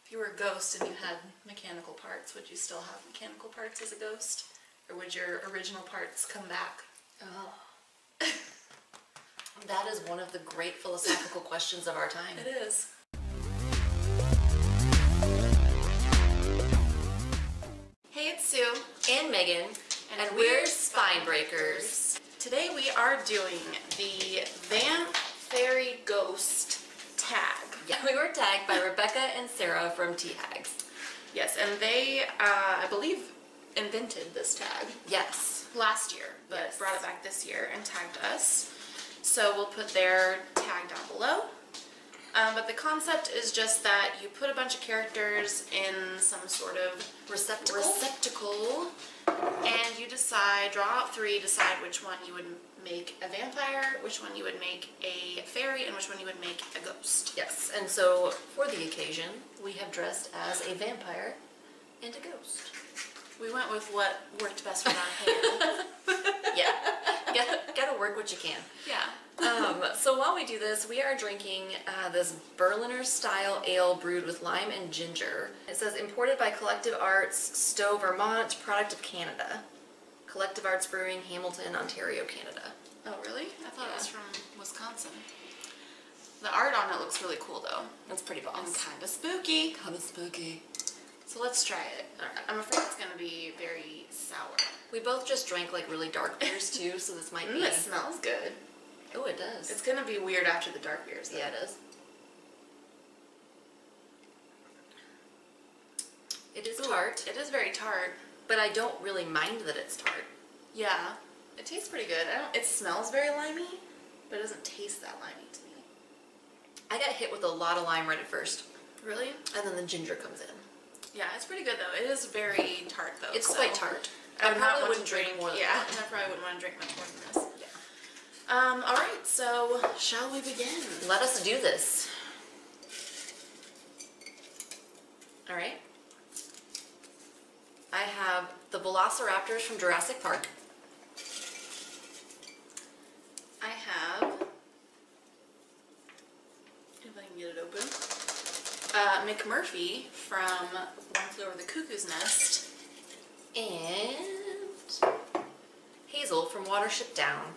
If you were a ghost and you had mechanical parts, would you still have mechanical parts as a ghost? Or would your original parts come back? Oh. That is one of the great philosophical questions of our time. It is. Hey, it's Sue. And Megan. And we're Spine Breakers. Today we are doing the Vamp Fairy Ghost tag. Yeah, we were tagged by Rebecca and Sarah from T-Hags. Yes, and they, I believe, invented this tag. Yes. Last year, but brought it back this year and tagged us. So we'll put their tag down below. But the concept is just that you put a bunch of characters in some sort of receptacle and you decide, draw out 3, decide which one you would make a vampire, which one you would make a fairy, and which one you would make a ghost. Yes, and so for the occasion, we have dressed as a vampire and a ghost. We went with what worked best with our hair. Yeah, gotta work what you can. Yeah. So while we do this, we are drinking this Berliner style ale brewed with lime and ginger. It says imported by Collective Arts, Stowe, Vermont, product of Canada. Collective Arts Brewing, Hamilton, Ontario, Canada. Oh, really? I thought it was from Wisconsin. The art on it looks really cool, though. It's pretty boss. And kind of spooky. Kind of spooky. So let's try it. I'm afraid it's going to be very sour. We both just drank like really dark beers too, so this might be... It smells good. Oh, it does. It's going to be weird after the dark beers, though. Yeah, it is. It is tart. It is very tart. But I don't really mind that it's tart. Yeah. It tastes pretty good. It smells very limey, but it doesn't taste that limey to me. I got hit with a lot of lime right at first. Really? And then the ginger comes in. Yeah, it's pretty good though. It is very tart though. It's quite tart. I probably wouldn't drink more than that. I probably wouldn't want to drink much more than this. Yeah. Alright, so shall we begin? Let us do this. Alright. I have the Velociraptors from Jurassic Park. I have, if I can get it open, McMurphy from One Flew Over the Cuckoo's Nest. And Hazel from Watership Down.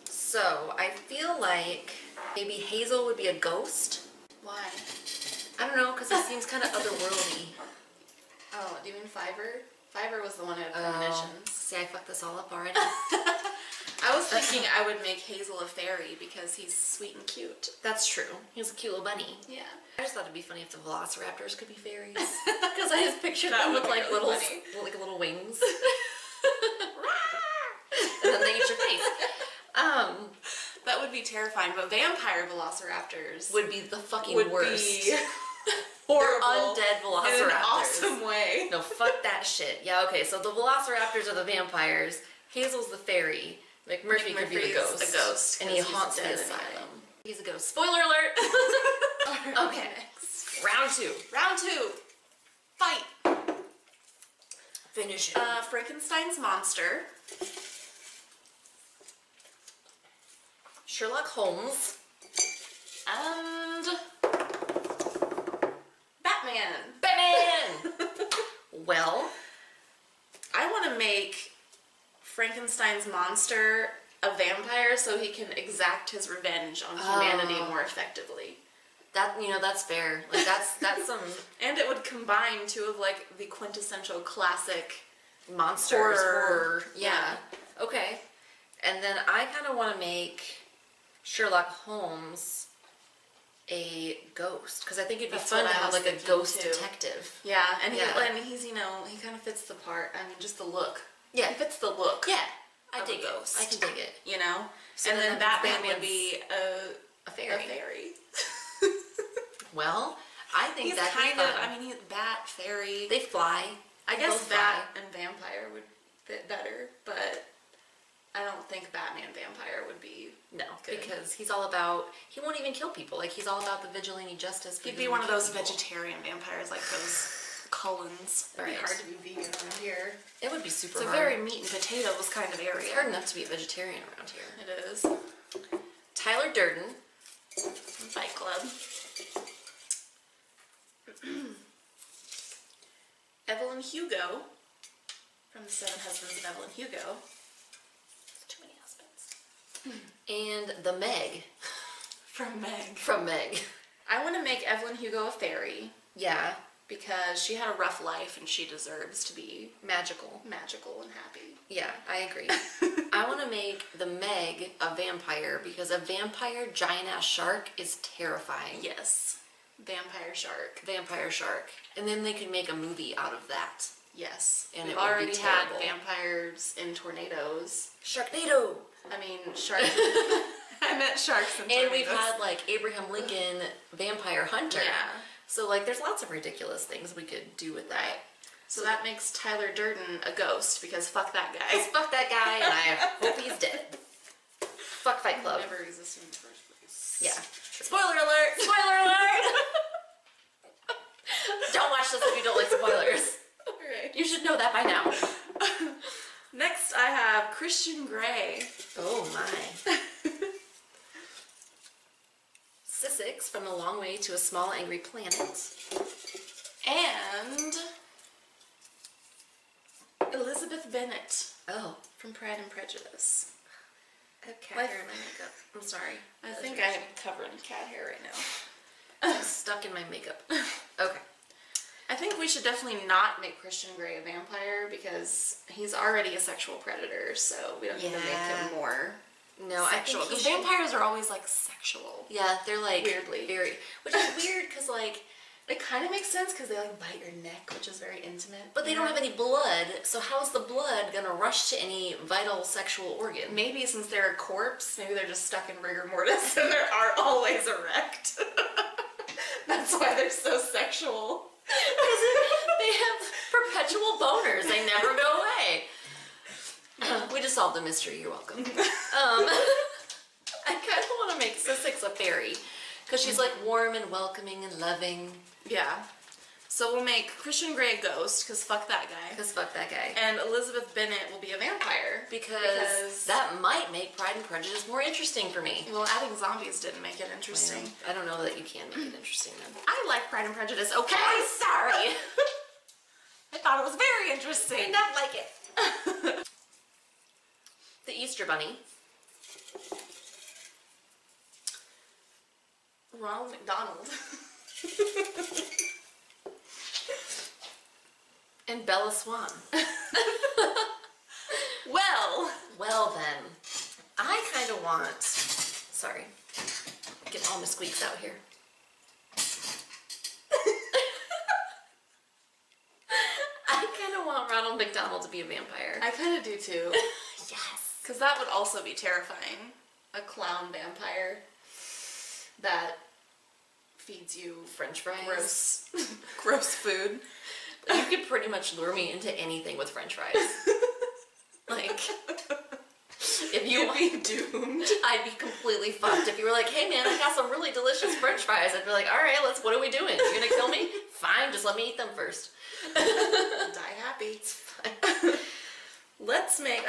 So I feel like maybe Hazel would be a ghost. Why? I don't know, because it seems kind of otherworldly. Oh, do you mean Fiverr? Fiverr was the one who had premonitions. See, I fucked this all up already. I was thinking I would make Hazel a fairy because he's sweet and cute. That's true. He's a cute little bunny. Yeah. I just thought it'd be funny if the Velociraptors could be fairies. Because I just pictured them with like little wings. And then they eat your face. That would be terrifying, but vampire Velociraptors would be the fucking worst. Be or undead Velociraptors. In an awesome way. No, fuck that shit. Yeah, okay, so the Velociraptors are the vampires, Hazel's the fairy, McMurphy could be the ghost. A ghost. And he haunts the asylum. He's a ghost. Spoiler alert! Okay. Round 2. Round 2. Fight. Finish it. Frankenstein's monster. Sherlock Holmes. And Batman. Batman! Well, I want to make Frankenstein's monster a vampire so he can exact his revenge on humanity more effectively. That, that's fair. Like that's some... And it would combine two of like the quintessential classic monsters. Horror. Yeah. Okay. And then I kind of want to make Sherlock Holmes a ghost, because I think it'd be fun to have like a ghost detective. Yeah, and he's he kind of fits the part. I mean, just the look. Yeah, he fits the look. Yeah, I dig ghost. I can dig it. So and then Batman would be a fairy. Well, I think he's kind of. I mean, he's bat fairy. They fly. I guess bat and vampire would fit better, but I don't think Batman vampire would be good. Because he's all about, he won't even kill people. Like, he's all about the vigilante justice. He'd be one of those vegetarian vampires, like those Cullens. It'd be hard to be vegan around here. It would be super hard. It's a very meat and potatoes kind of area. It's hard enough to be a vegetarian around here. It is. Tyler Durden. Fight Club. Evelyn Hugo from the Seven Husbands of Evelyn Hugo. Too many husbands. And the Meg. From Meg. From Meg. I want to make Evelyn Hugo a fairy. Yeah. Because she had a rough life and she deserves to be magical and happy. Yeah, I agree. I want to make the Meg a vampire because a vampire giant-ass shark is terrifying. Yes. Vampire shark. Vampire shark. And then they could make a movie out of that. Yes. And we've it would already be had terrible. vampires in tornadoes. Sharknado! I mean, shark. I meant sharks and tornadoes. And we've had, like, Abraham Lincoln vampire hunter. Yeah. So, like, there's lots of ridiculous things we could do with that. Right. So that makes Tyler Durden a ghost because fuck that guy. Fuck that guy, and I hope he's dead. Fuck Fight Club. Never existed in the first place. Yeah. Spoiler alert! Spoiler alert! Don't watch this if you don't like spoilers. Right. You should know that by now. Next, I have Christian Grey. Oh my. Sussex from A Long Way to a Small Angry Planet. And Elizabeth Bennet Oh. from Pride and Prejudice. I have cat hair in my makeup. I'm sorry. I think I'm covering cat hair right now. I'm stuck in my makeup. Okay. I think we should definitely not make Christian Grey a vampire because he's already a sexual predator, so we don't need to make him more No, sexual. I think Because vampires are always like sexual. Yeah, they're like Weirdly. very, which is weird because like, It kind of makes sense because they like bite your neck, which is very intimate. but they don't have any blood, so how's the blood gonna rush to any vital sexual organ? Maybe since they're a corpse, maybe they're just stuck in rigor mortis and they are always erect. That's why they're so sexual. They have perpetual boners. They never go away. We just solved the mystery. You're welcome. I kind of want to make Sussex a fairy because she's like warm and welcoming and loving. Yeah. So we'll make Christian Grey a ghost because fuck that guy. Because fuck that guy. And Elizabeth Bennet will be a vampire. Because that might make Pride and Prejudice more interesting for me. Well, adding zombies didn't make it interesting. Well, I don't know that you can make it interesting then. I like Pride and Prejudice, okay? I'm sorry. I thought it was very interesting. I don't like it. The Easter Bunny. Ronald McDonald. And Bella Swan. Well then. I kind of want... Sorry. Get all my squeaks out here. I kind of want Ronald McDonald to be a vampire. I kind of do too. Yes. Because that would also be terrifying. A clown vampire that feeds you French fries. gross food. You could pretty much lure me into anything with French fries. Like, if You'd be doomed. I'd be completely fucked. If you were like, hey man, I got some really delicious French fries, I'd be like, alright, what are we doing? You're gonna kill me? Fine, just let me eat them first. Die happy. Let's make,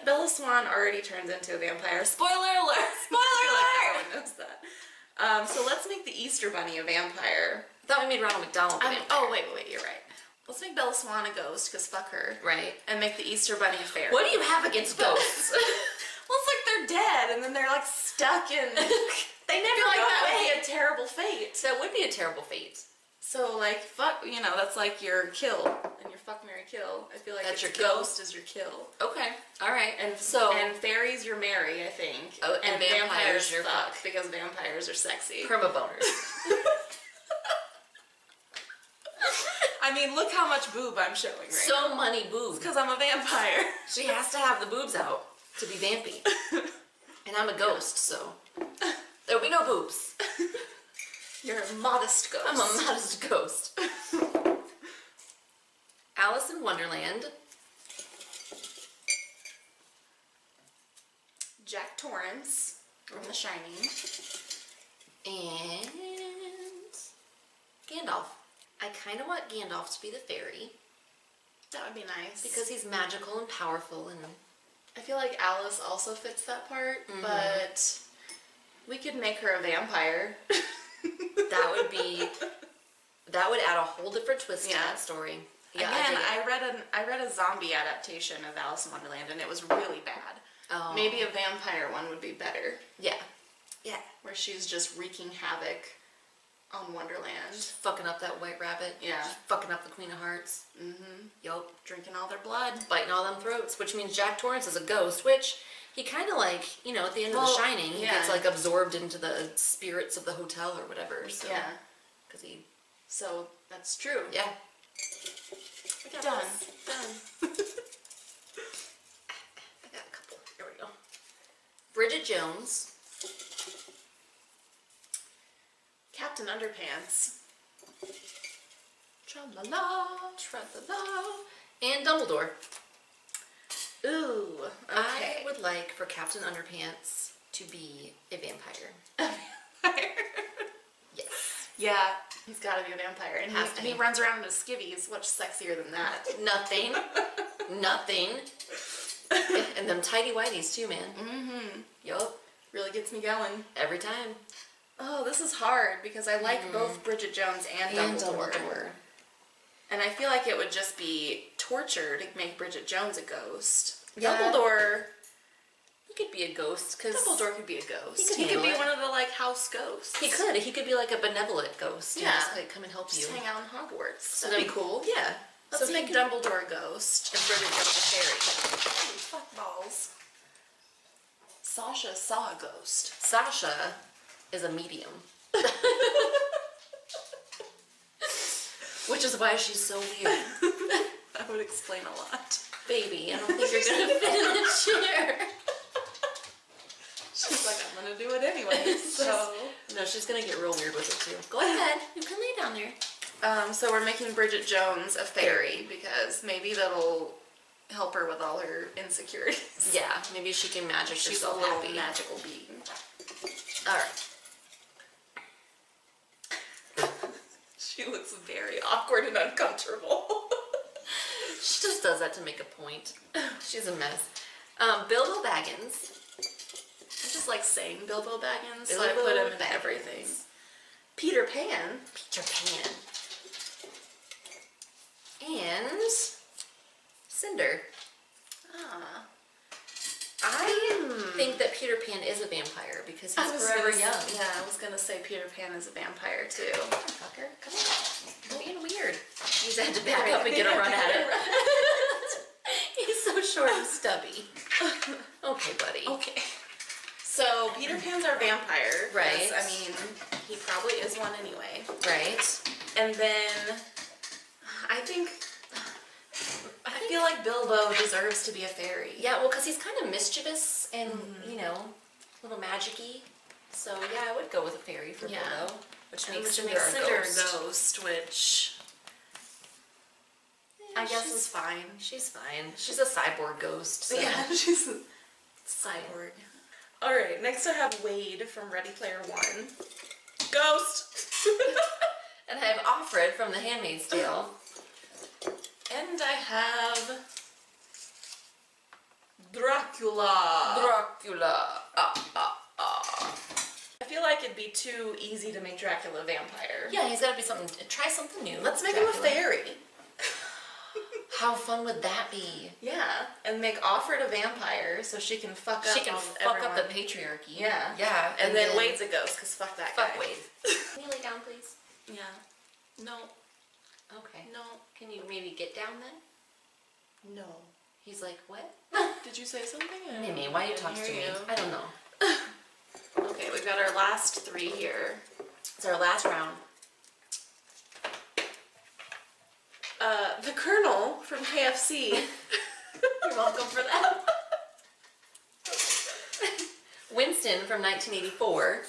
Bella Swan already turns into a vampire. Spoiler alert! Spoiler alert! Everyone knows that. So let's make the Easter Bunny a vampire. I thought we made Ronald McDonald a vampire. Oh, wait, you're right. Let's make Bella Swan a ghost, because fuck her. Right. And make the Easter Bunny a fairy. What do you have against ghosts? Well, it's like they're dead, and then they're like stuck in... They never like go that away. would be a terrible fate. That would be a terrible fate. So, like, fuck, that's like your kill, and your fuck, marry, kill. I feel like That's your your kill? ghost is your kill. Okay. Alright. And So fairies your marry, I think. Oh, and vampires your fuck. because vampires are sexy. perma boners. Look how much boob I'm showing right now. So many boobs. Because I'm a vampire. She has to have the boobs out to be vampy. And I'm a ghost, so there'll be no boobs. You're a modest ghost. I'm a modest ghost. Alice in Wonderland. Jack Torrance from The Shining. And Gandalf. I kind of want Gandalf to be the fairy. That would be nice. Because he's magical and powerful and... I feel like Alice also fits that part, but we could make her a vampire. That would add a whole different twist to Yeah. that story. Yeah, Again, I read a zombie adaptation of Alice in Wonderland, and it was really bad. Oh. Maybe a vampire one would be better. Yeah. Yeah. Where she's just wreaking havoc on Wonderland. Just fucking up that White Rabbit. Yeah. Just fucking up the Queen of Hearts. Mm-hmm. Yup. Drinking all their blood. Biting all them throats, which means Jack Torrance is a ghost, which he kind of like, you know, at the end of The Shining, he gets like absorbed into the spirits of the hotel or whatever. So, yeah. Because he... So, that's true. Yeah. Done. I got a couple. Here we go. Bridget Jones. Captain Underpants. Tra-la-la. Tra-la-la. And Dumbledore. Ooh. Okay. I would like for Captain Underpants to be a vampire. Yes. Yeah, he's gotta be a vampire. And Has to he be. runs around in skivvies. Much sexier than that. Nothing. Nothing. And them tidy whities too, man. Mm-hmm. Yup. Really gets me going. Every time. Oh, this is hard because I like both Bridget Jones and Dumbledore. And I feel like it would just be torture to make Bridget Jones a ghost. Yeah. Dumbledore... He could be a ghost, because... Dumbledore could be a ghost. He could be one of the, like, house ghosts. He could be like a benevolent ghost. Yeah. And just, like, come and help you. Just hang out in Hogwarts. So That'd be cool. Yeah. Let's make Dumbledore a ghost. And Bridget Jones a fairy. Fuck balls. Sasha saw a ghost. Sasha is a medium. Which is why she's so weird. That would explain a lot. Baby, I don't think you're gonna fit in the chair. She's like, I'm gonna do it anyway. So no, she's gonna get real weird with it too. Go ahead, you can lay down there. So we're making Bridget Jones a fairy because maybe that'll help her with all her insecurities. Yeah, maybe she can magic She's a herself little happy. magical being. All right. She looks very awkward and uncomfortable. She just does that to make a point. She's a mess. Bilbo Baggins. I just like saying Bilbo Baggins, so Bilbo I put him in Baggins. everything. Peter Pan. Peter Pan. And Cinder. Ah. I think that Peter Pan is a vampire because he's forever young. Yeah, I was gonna say Peter Pan is a vampire too. Fucker, come on. You're being weird. He's had to back up and get a run at it. He's so short and stubby. Okay, buddy. Okay. So Peter Pan's our vampire. Right. I mean, he probably is one anyway. Right. And then I feel like Bilbo deserves to be a fairy. Yeah, well, because he's kind of mischievous and, you know, a little magic-y. So, yeah, I would go with a fairy for Bilbo. Which makes Cinder a ghost, which I guess is fine. She's fine. She's a cyborg ghost. So. Yeah, she's a cyborg. Alright, next I have Wade from Ready Player One. Ghost! And I have Offred from The Handmaid's Tale. And I have Dracula. Dracula. I feel like it'd be too easy to make Dracula a vampire. Yeah, he's got to be something. Try something new. Let's make him a fairy. How fun would that be? Yeah, and make Offred a vampire so she can fuck up. She can fuck up the patriarchy. Yeah. Yeah. And then Wade's a ghost because fuck that guy. Fuck Wade. Can you lay down, please? Yeah. No. Okay. No. Can you maybe get down then? No. He's like, what? Did you say something? Mimi, why you talk to me? I don't know. Okay, we've got our last three here. It's our last round. The Colonel from KFC. You're welcome for that. Winston from 1984.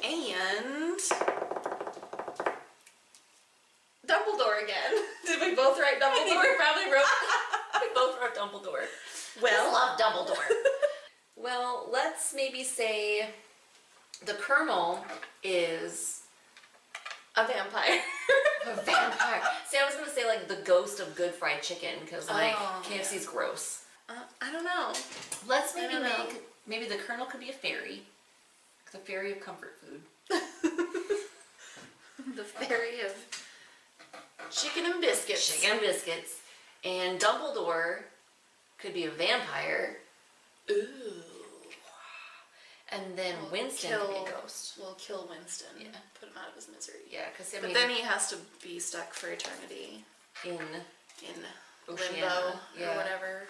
And Dumbledore again. Did we both write Dumbledore? We probably wrote. We both wrote Dumbledore. Well, I love Dumbledore. Well, let's maybe say the Colonel is a vampire. a vampire. See, I was gonna say like the ghost of good fried chicken because like Oh, KFC's gross. I don't know. Let's maybe maybe the Colonel could be a fairy. The fairy of comfort food. The fairy of Chicken and biscuits. Chicken and biscuits. And Dumbledore could be a vampire. Ooh. And then Winston could be a ghost. We'll kill Winston. Yeah. Put him out of his misery. Yeah, because but then he has to be stuck for eternity in limbo or whatever.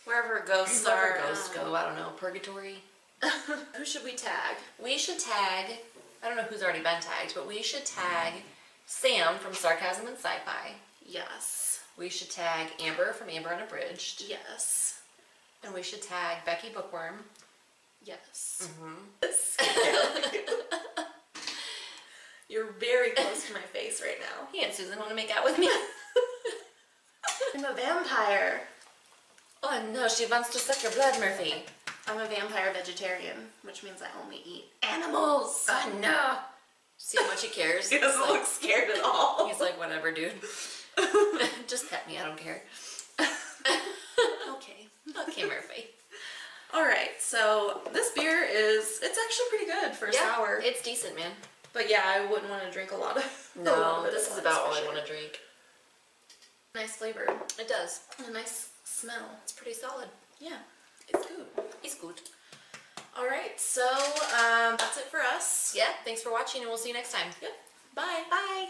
Wherever ghosts Wherever ghosts go, I don't know, purgatory. Who should we tag? We should tag, I don't know who's already been tagged, but we should tag Sam from Sarcasm and Sci-Fi. Yes. We should tag Amber from Amber Unabridged. Yes. And we should tag Becky Bookworm. Yes. You're very close to my face right now. He and Susan want to make out with me. I'm a vampire. Oh no, she wants to suck your blood, Murphy. I'm a vampire vegetarian, which means I only eat animals. Oh no. See how much he cares? He doesn't look scared at all. He's like, whatever, dude. Just pet me, I don't care. Okay. Okay, Murphy. Alright, so this beer it's actually pretty good for sour. It's decent, man. But yeah, I wouldn't want to drink a lot of it. No, this is about all I want to drink. Nice flavor. It does. And a nice smell. It's pretty solid. Yeah, it's good. It's good. Alright, so that's it for us. Yeah, thanks for watching and we'll see you next time. Yep. Bye. Bye.